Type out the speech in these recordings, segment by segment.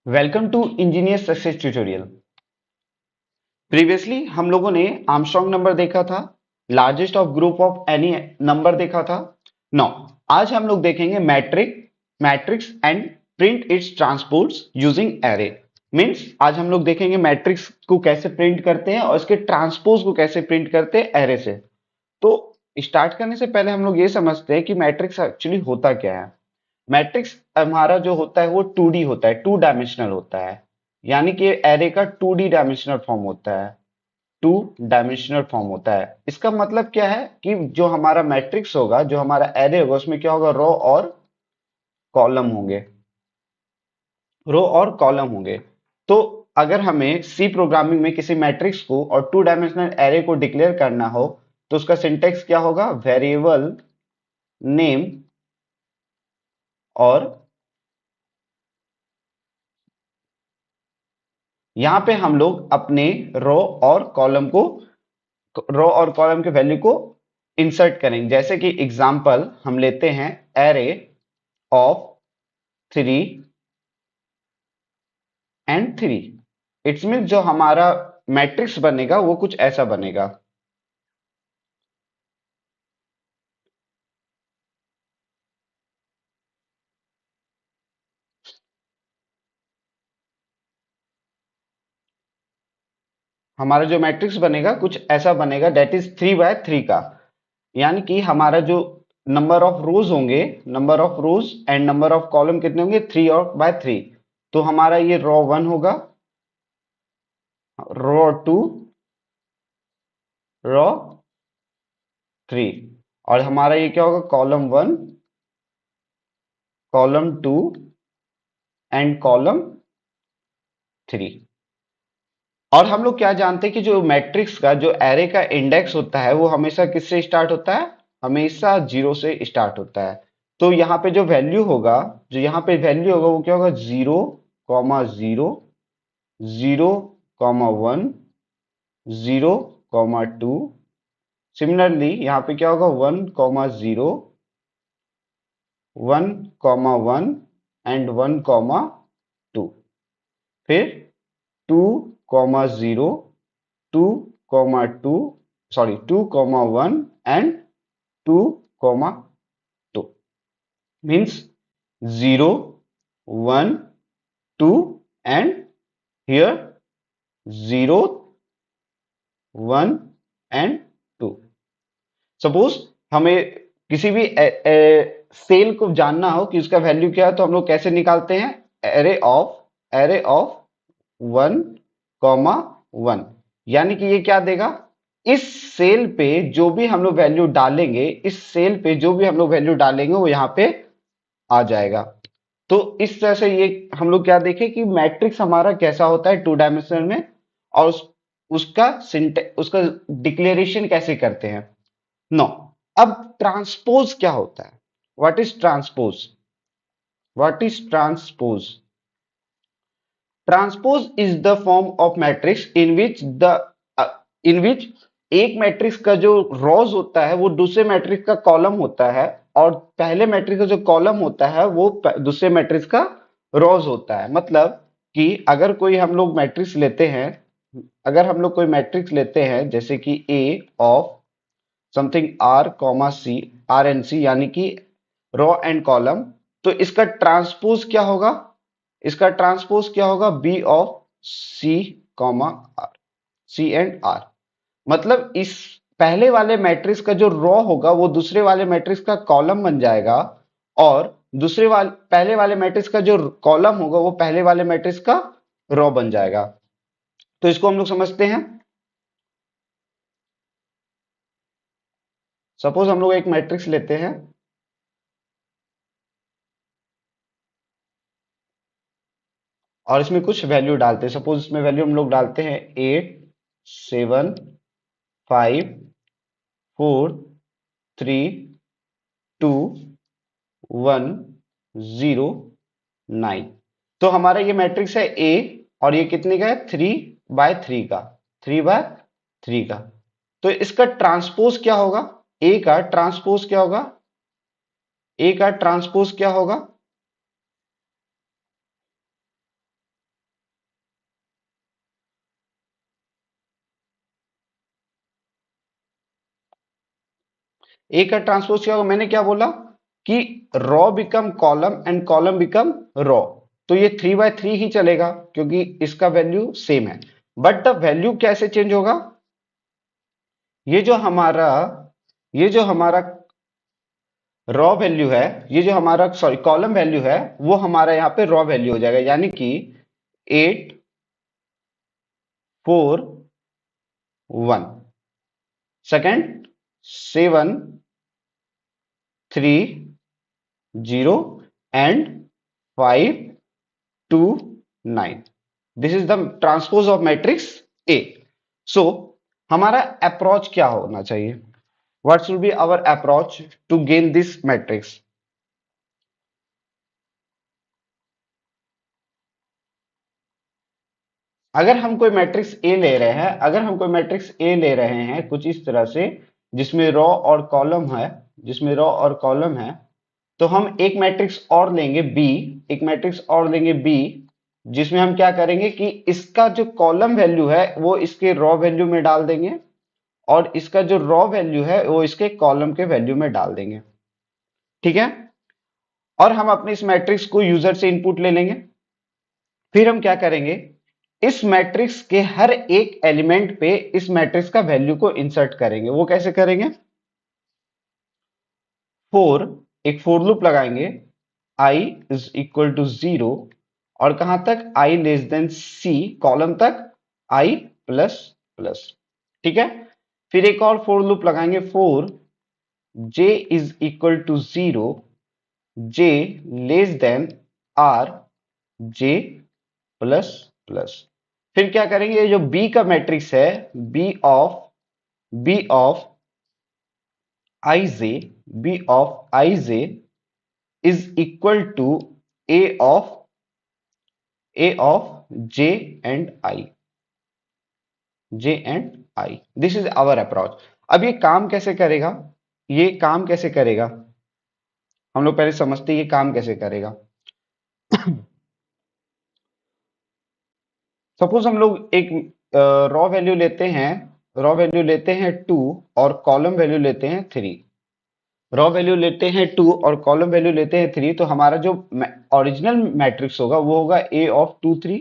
Welcome to engineer success tutorial. Previously हम लोगों ने आर्मस्ट्रांग नंबर देखा था, largest of group of any number देखा था। नो, आज हम लोग देखेंगे matrix and print its transports using array. Means आज हम लोग देखेंगे मैट्रिक्स को कैसे प्रिंट करते हैं और इसके ट्रांसपोज को कैसे प्रिंट करते हैं एरे से। तो स्टार्ट करने से पहले हम लोग ये समझते हैं कि मैट्रिक्स एक्चुअली होता क्या है। मैट्रिक्स हमारा जो होता है वो 2D होता है, 2 डायमेंशनल होता है। यानी कि एरे का 2D डायमेंशनल फॉर्म होता है, 2 डायमेंशनल फॉर्म होता है। इसका मतलब क्या है कि जो हमारा मैट्रिक्स होगा, जो हमारा एरे होगा, उसमें क्या होगा, रो और कॉलम होंगे, रो और कॉलम होंगे। तो अगर हमें सी प्रोग्रामिंग में किसी मैट्रिक्स को और 2 डायमेंशनल एरे को डिक्लेयर करना हो तो उसका सिंटेक्स क्या होगा, वेरिएबल नेम और यहां पे हम लोग अपने रो और कॉलम को रो और कॉलम के वैल्यू को इंसर्ट करेंगे। जैसे कि एग्जांपल हम लेते हैं array of 3 and 3। It's mean जो हमारा मैट्रिक्स बनेगा वो कुछ ऐसा बनेगा। हमारा जो मैट्रिक्स बनेगा कुछ ऐसा बनेगा, डेट इज 3 by 3 का। यानी कि हमारा जो नंबर ऑफ रोज होंगे, number of rose and number of column कितने होंगे, 3 और by 3। तो हमारा ये रो 1 होगा, रो 2, रो 3, और हमारा ये क्या होगा, कॉलम 1, कॉलम 2 एंड कॉलम 3। और हम लोग क्या जानते हैं कि जो मैट्रिक्स का जो एरे का इंडेक्स होता है वो हमेशा किससे स्टार्ट होता है, हमेशा 0 से स्टार्ट होता है। तो यहाँ पे जो वैल्यू होगा, जो यहाँ पे वैल्यू होगा वो क्या होगा, 0, 0, 0, 1, 0, 2। सिमिलरली यहाँ पे क्या होगा, 1, 0, 1, 1 एंड 1, 2। फिर 2, 0, 2, 2, sorry 2, 1 and 2, 2 means 0, 1, 2 and here 0, 1 and 2। Suppose हमें किसी भी सेल को जानना हो कि उसका वैल्यू क्या है, तो हम लोग कैसे निकालते हैं, एरे ऑफ 1, 1। यानी कि ये क्या देगा, इस सेल पे जो भी हम लोग वैल्यू डालेंगे, इस सेल पे जो भी हम लोग वैल्यू डालेंगे वो यहाँ पे आ जाएगा। तो इस तरह से ये हम लोग क्या देखें कि मैट्रिक्स हमारा कैसा होता है 2 डायमेंशनल में, और उसका डिक्लेरेशन कैसे करते हैं। नो, अब ट्रांसपोज क्या होता है, what is transpose, what is transpose. Transpose is the form of matrix in which एक मैट्रिक्स का जो रोज होता है वो दूसरे मैट्रिक्स का कॉलम होता है, और पहले मैट्रिक्स का जो कॉलम होता है वो दूसरे मैट्रिक्स का रोज होता है। मतलब कि अगर कोई हम लोग मैट्रिक्स लेते हैं, अगर हम लोग कोई मैट्रिक्स लेते हैं जैसे कि a of something R, C, R and C, यानी कि रो एंड कॉलम, तो इसका ट्रांसपोज क्या होगा, इसका ट्रांसपोज क्या होगा, B of C, R, C and R। मतलब इस पहले वाले मैट्रिक्स का जो रो होगा वो दूसरे वाले मैट्रिक्स का कॉलम बन जाएगा, और पहले वाले मैट्रिक्स का जो कॉलम होगा वो पहले वाले मैट्रिक्स का रो बन जाएगा। तो इसको हम लोग समझते हैं। सपोज हम लोग एक मैट्रिक्स लेते हैं और इसमें कुछ वैल्यू डालते हैं। सपोज इसमें वैल्यू हम लोग डालते हैं 8, 7, 5, 4, 3, 2, 1, 0, 9। तो हमारा ये मैट्रिक्स है ए, और ये कितने का है, 3 by 3 का, 3 by 3 का। तो इसका ट्रांसपोज क्या होगा, ए का ट्रांसपोज क्या होगा, ए का ट्रांसपोज क्या होगा, ए का ट्रांसपोज क्या होगा, मैंने क्या बोला कि row become column and column become row, तो ये 3 by 3 ही चलेगा क्योंकि इसका वैल्यू सेम है। बट द वैल्यू कैसे चेंज होगा, ये जो हमारा ये जो हमारा रॉ वैल्यू है, ये जो हमारा सॉरी कॉलम वैल्यू है, वो हमारा यहाँ पे रॉ वैल्यू हो जाएगा, यानी कि 8 4 1, second 7 3 0 and 5 2 9। This is the transpose of matrix A. So हमारा अप्रोच क्या होना चाहिए, what should be our approach to gain this matrix. अगर हम कोई मैट्रिक्स ए ले रहे हैं, अगर हम कोई मैट्रिक्स ए ले रहे हैं कुछ इस तरह से, जिसमें रॉ और कॉलम है, जिसमें रॉ और कॉलम है, तो हम एक मैट्रिक्स और लेंगे बी, एक मैट्रिक्स और लेंगे बी, जिसमें हम क्या करेंगे कि इसका जो कॉलम वैल्यू है वो इसके रॉ वैल्यू में डाल देंगे और इसका जो रॉ वैल्यू है वो इसके कॉलम के वैल्यू में डाल देंगे, ठीक है। और हम अपने इस मैट्रिक्स को यूजर से इनपुट ले लेंगे। फिर हम क्या करेंगे, इस मैट्रिक्स के हर एक एलिमेंट पे इस मैट्रिक्स का वैल्यू को इंसर्ट करेंगे। वो कैसे करेंगे, फोर, एक फोर लूप लगाएंगे, i इज इक्वल टू 0 और कहां तक, i less than c, column तक i प्लस प्लस, ठीक है। फिर एक और फोर लूप लगाएंगे, for j is equal to 0, j less than r, j plus plus. फिर क्या करेंगे, ये जो b का मैट्रिक्स है, b of ij, b of ij is equal to a of j and i। This is our approach. अब ये काम कैसे करेगा, ये काम कैसे करेगा, हम लोग पहले समझते हैं ये काम कैसे करेगा। सपोज हम लोग एक रॉ वैल्यू लेते हैं, रॉ वैल्यू लेते हैं 2 और कॉलम वैल्यू लेते हैं 3। रॉ वैल्यू लेते हैं 2 और कॉलम वैल्यू लेते हैं 3, तो हमारा जो ओरिजिनल मैट्रिक्स होगा वो होगा a ऑफ 2 3,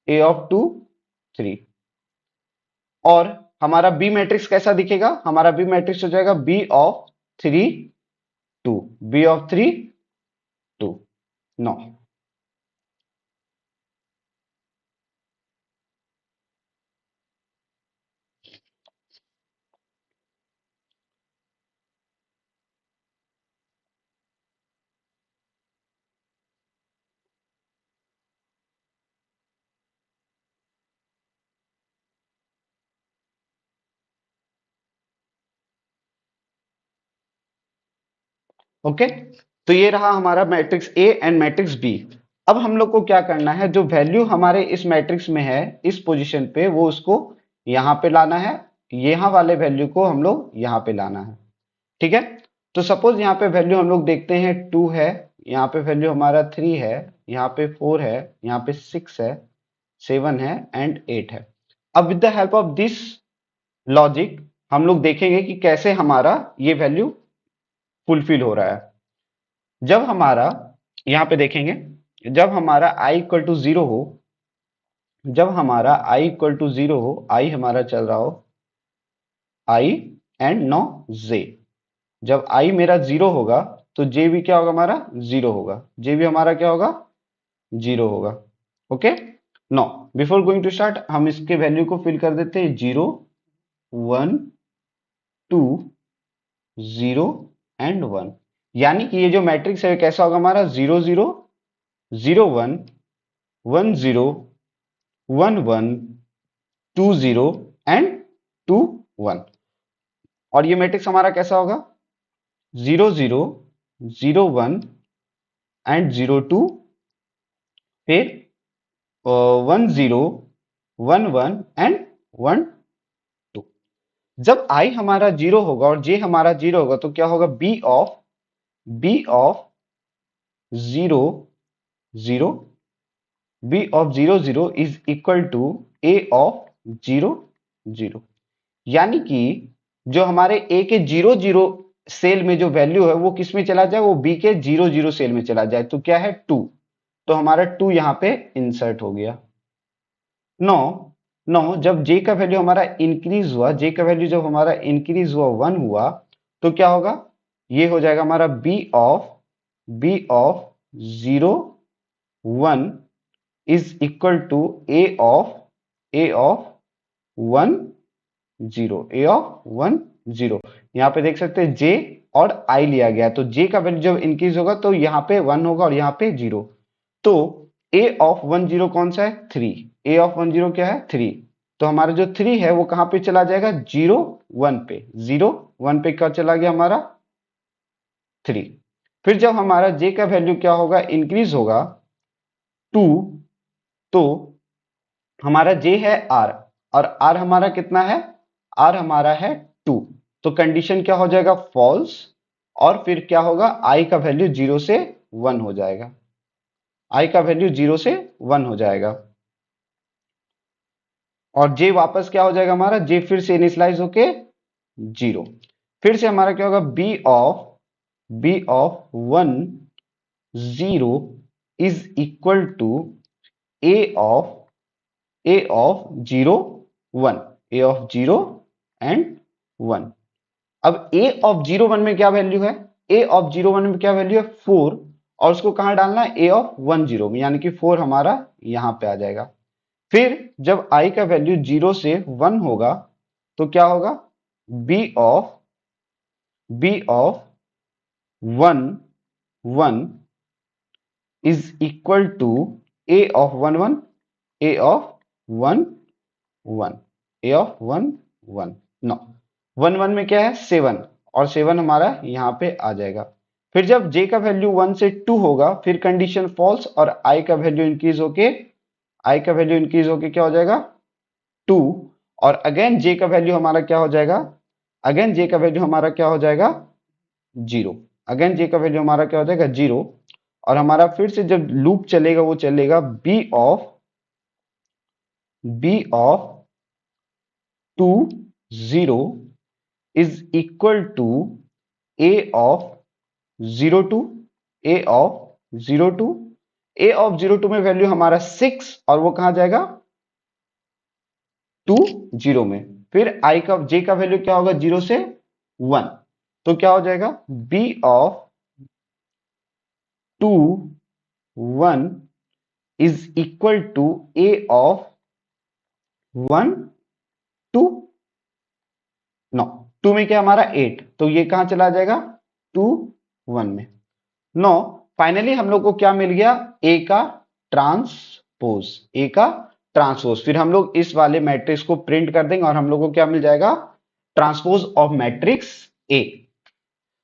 a ऑफ 2 3। और हमारा बी मैट्रिक्स कैसा दिखेगा, हमारा बी मैट्रिक्स हो जाएगा b of 3 2, b of 3 2। No, okay. तो ये रहा हमारा matrix A and matrix B. अब हम लोग को क्या करना है, जो वैल्यू हमारे इस मैट्रिक्स में है इस पोजीशन पे, वो उसको यहां पे लाना है, यहां वाले वैल्यू को हम लोग यहां पे लाना है, ठीक है। तो सपोज यहाँ पे वैल्यू हम लोग देखते हैं 2 है, यहाँ पे वैल्यू हमारा 3 है, यहाँ पे 4 है, यहाँ पे 6 है, 7 है एंड 8 है। अब with the help of this logic हम लोग देखेंगे कि कैसे हमारा ये वैल्यू फुलफिल हो रहा है। जब हमारा, यहाँ पे देखेंगे, जब हमारा i इक्वल टू 0 हो, जब हमारा i इक्वल टू 0 हो, i हमारा चल रहा हो i एंड नो j, जब i मेरा 0 होगा तो j भी क्या होगा, हमारा 0 होगा, j भी हमारा क्या होगा, 0 होगा, okay. No, before going to start हम इसके वैल्यू को फिल कर देते हैं, 0 1 2 0 एंड 1। यानी कि ये जो मैट्रिक्स है कैसा होगा हमारा, 0 0 0 1 1 0 1 1 2 0 एंड 2 1। और ये मैट्रिक्स हमारा कैसा होगा, 0 0 0 1 एंड 0 2, फिर 1 0 1 1 एंड 1 2। जब i हमारा 0 होगा और j हमारा 0 होगा तो क्या होगा, b of 0 0, b of 0 0 is equal to a of 0 0। यानी कि जो हमारे a के 0 0 सेल में जो वैल्यू है वो किस में चला जाए, वो बी के 0 0 सेल में चला जाए, तो क्या है 2, तो हमारा 2 यहाँ पे इंसर्ट हो गया। नो नो, जब जे का वैल्यू हमारा इंक्रीज हुआ, जे का वैल्यू जब हमारा इंक्रीज हुआ 1 हुआ, तो क्या होगा, ये हो जाएगा हमारा B of 0 1 is equal to A of 1 0, A of 1 0। यहाँ पे देख सकते हैं जे और आई लिया गया, तो जे का वैल्यू जब इंक्रीज होगा तो यहाँ पे 1 होगा और यहाँ पे 0, तो A(1 0) कौन सा है, 3, A(1 0) क्या है 3, तो हमारा जो 3 है वो कहाँ पे चला जाएगा, 0 1 पे, 0 1 पे क्या चला गया हमारा 3। फिर जब हमारा जे का वैल्यू क्या होगा, इंक्रीज होगा 2, तो हमारा जे है आर, और आर हमारा कितना है, आर हमारा है 2, तो कंडीशन क्या हो जाएगा, फॉल्स, और फिर क्या होगा, आई का वैल्यू 0 से 1 हो जाएगा, आई का वैल्यू 0 से 1 हो जाएगा, और जे वापस क्या हो जाएगा हमारा, जे फिर से इनिशियलाइज होके 0। फिर से हमारा क्या होगा, B of 1 0 is equal to A of 0 1, A of 0 and 1। अब A(0 1) में क्या वैल्यू है, A(0 1) में क्या वैल्यू है 4, और उसको कहां डालना है, A(1 0) में, यानी कि 4 हमारा यहां पे आ जाएगा। फिर जब I का वैल्यू 0 से 1 होगा, तो क्या होगा, B of 1 1 is equal to A(1 1), A(1 1), A(1 1) no, 1 1 में क्या है 7, और 7 हमारा यहाँ पे आ जाएगा। फिर जब J का वैल्यू 1 से 2 होगा, फिर कंडीशन फॉल्स, और I का वैल्यू इंक्रीज होके क्या हो जाएगा 2, और अगेन J का वैल्यू हमारा क्या हो जाएगा, अगेन J का वैल्यू हमारा क्या हो जाएगा 0, अगेन J का वैल्यू हमारा क्या हो जाएगा 0, और हमारा फिर से जब लूप चलेगा वो चलेगा B of 2 0 is equal to A(0 2), A(0 2), A(0 2) में वैल्यू हमारा 6, और वो कहां जाएगा 2 0 में। फिर J का वैल्यू क्या होगा 0 से 1, तो क्या हो जाएगा, B(2 1) is equal to A(1 2), no 2 में क्या हमारा 8, तो ये कहां चला जाएगा 2 1 में। नो, फाइनली हम लोग को क्या मिल गया, ए का ट्रांसपोज। फिर हम लोग इस वाले मैट्रिक्स को प्रिंट कर देंगे और हम लोग को क्या मिल जाएगा, ट्रांसपोज ऑफ मैट्रिक्स ए।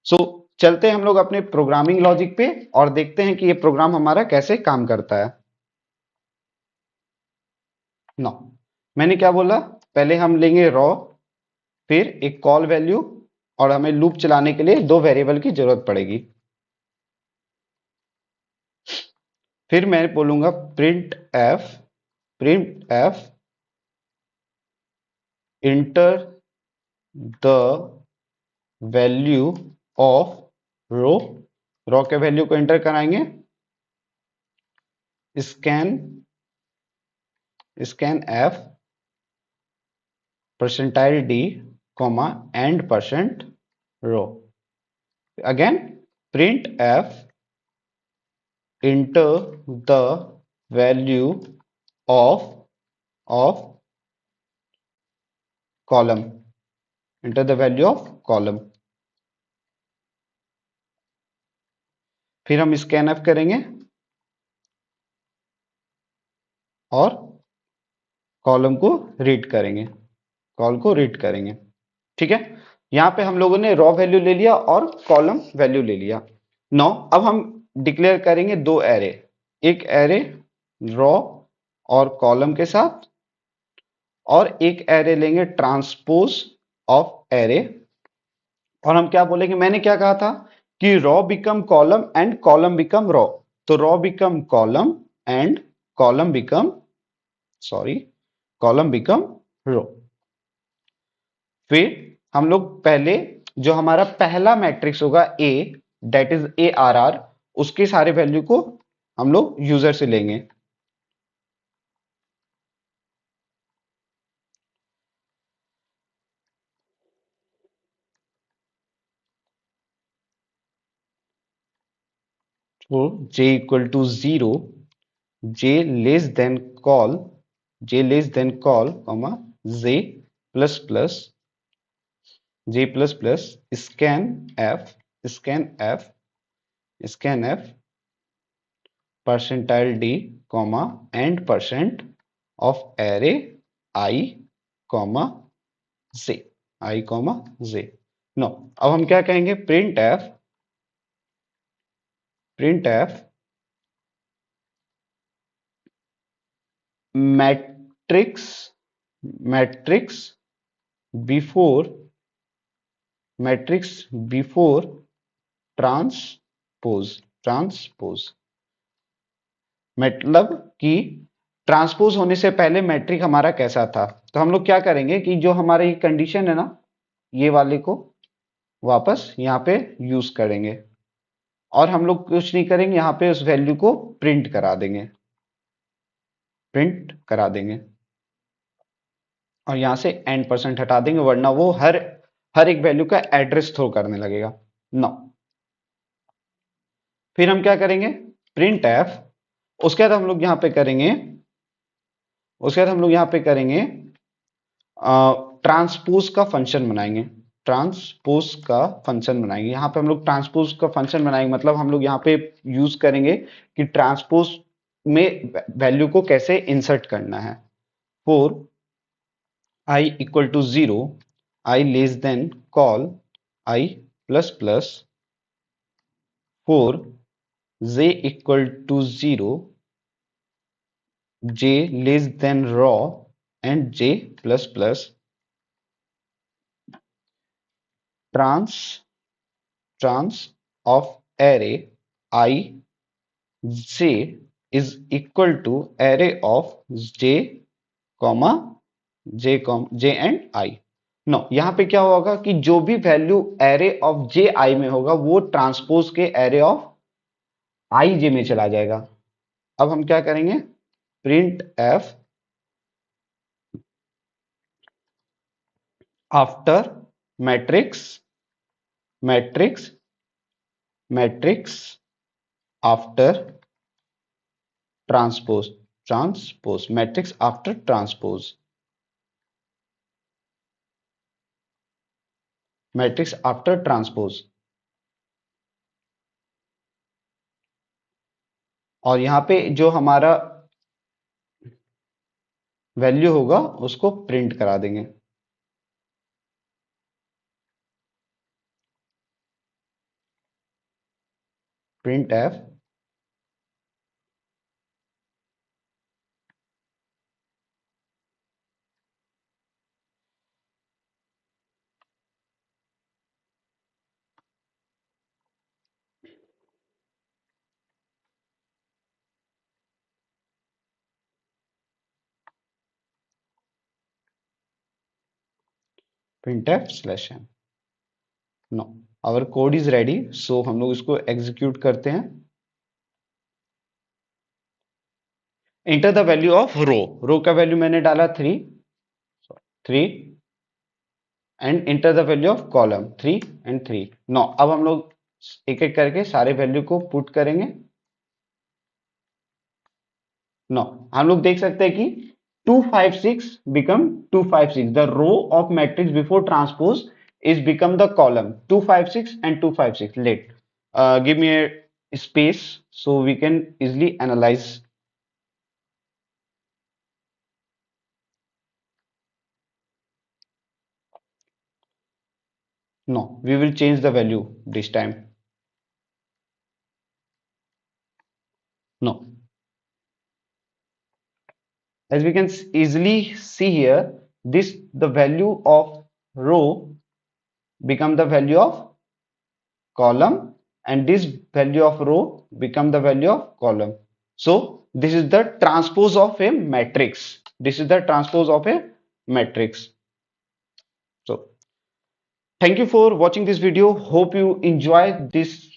सो चलते हैं हम लोग अपने प्रोग्रामिंग लॉजिक पे और देखते हैं कि ये प्रोग्राम हमारा कैसे काम करता है। नो, मैंने क्या बोला, पहले हम लेंगे रॉ, फिर एक कॉल वैल्यू, और हमें लूप चलाने के लिए 2 वेरिएबल की जरूरत पड़ेगी। फिर मैं बोलूंगा print f enter the value of row के वैल्यू को एंटर कराएंगे, scan f %d, and %row. Again print f enter the value of column, enter the value of column. फिर हम स्कैन एफ करेंगे और कॉलम को रीड करेंगे, ठीक है। यहां पे हम लोगों ने रॉ वैल्यू ले लिया और कॉलम वैल्यू ले लिया। नाउ अब हम डिक्लेयर करेंगे 2 एरे, एक एरे रॉ और कॉलम के साथ, और एक एरे लेंगे ट्रांसपोज ऑफ एरे। और हम क्या बोलेंगे, मैंने क्या कहा था कि row become column and column become row, तो row become column and column become row. फिर हम लोग पहले जो हमारा पहला मैट्रिक्स होगा A, that is A R R, उसके सारे वैल्यू को हम लोग यूजर से लेंगे। तो j equal to 0, j less than col, comma j plus plus, scan f, scan f percentile d, comma and percent of array i, comma j, no. अब हम क्या कहेंगे, print F matrix, matrix before, matrix before transpose, मतलब कि transpose होने से पहले matric हमारा कैसा था। तो हम लोग क्या करेंगे कि जो हमारा ये कंडीशन है ना, ये वाले को वापस यहाँ पे यूज करेंगे, और हम लोग कुछ नहीं करेंगे, यहाँ पे उस वैल्यू को प्रिंट करा देंगे, और यहाँ से n% हटा देंगे, वरना वो हर एक वैल्यू का एड्रेस थ्रो करने लगेगा। नो, फिर हम क्या करेंगे, प्रिंट एफ, उसके बाद हम लोग यहाँ पे करेंगे, ट्रांसपोज का फंक्शन बनाएंगे, यहाँ पे हम लोग ट्रांसपोज का फंक्शन बनाएंगे, मतलब हम लोग यहाँ पे यूज करेंगे कि ट्रांसपोज में वैल्यू को कैसे इंसर्ट करना है। For i equal to 0, i less than col i plus plus, for j equal to 0, j less than row and j plus plus, trans of array I j is equal to array of j, j and I। No, यहाँ पे क्या होगा कि जो भी value array of J I में होगा वो ट्रांसपोज के एरे ऑफ आई जे में चला जाएगा। अब हम क्या करेंगे, print F after matrix after transpose, matrix after transpose, और यहाँ पे जो हमारा वैल्यू होगा उसको प्रिंट करा देंगे। Print f slash n. Now, our code is ready, so हम लोग इसको एग्जीक्यूट करते हैं। Enter the value of row का वैल्यू मैंने डाला 3 and enter the value of column 3 and 3। नो, अब हम लोग एक एक करके सारे वैल्यू को पुट करेंगे। नो, हम लोग देख सकते हैं कि 256 become 256, the row of matrix before transpose is become the column 256 and 256। let give me a space so we can easily analyze। no, we will change the value this time। no, as we can easily see here, this the value of row become the value of column, and this value of row become the value of column। so this is the transpose of a matrix, so Thank you for watching this video. Hope you enjoy this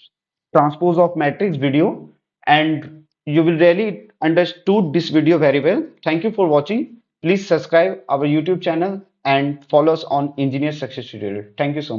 transpose of matrix video and you will really understood this video very well. Thank you for watching. Please subscribe our YouTube channel and follow us on Engineer Success Tutorial. Thank you so much.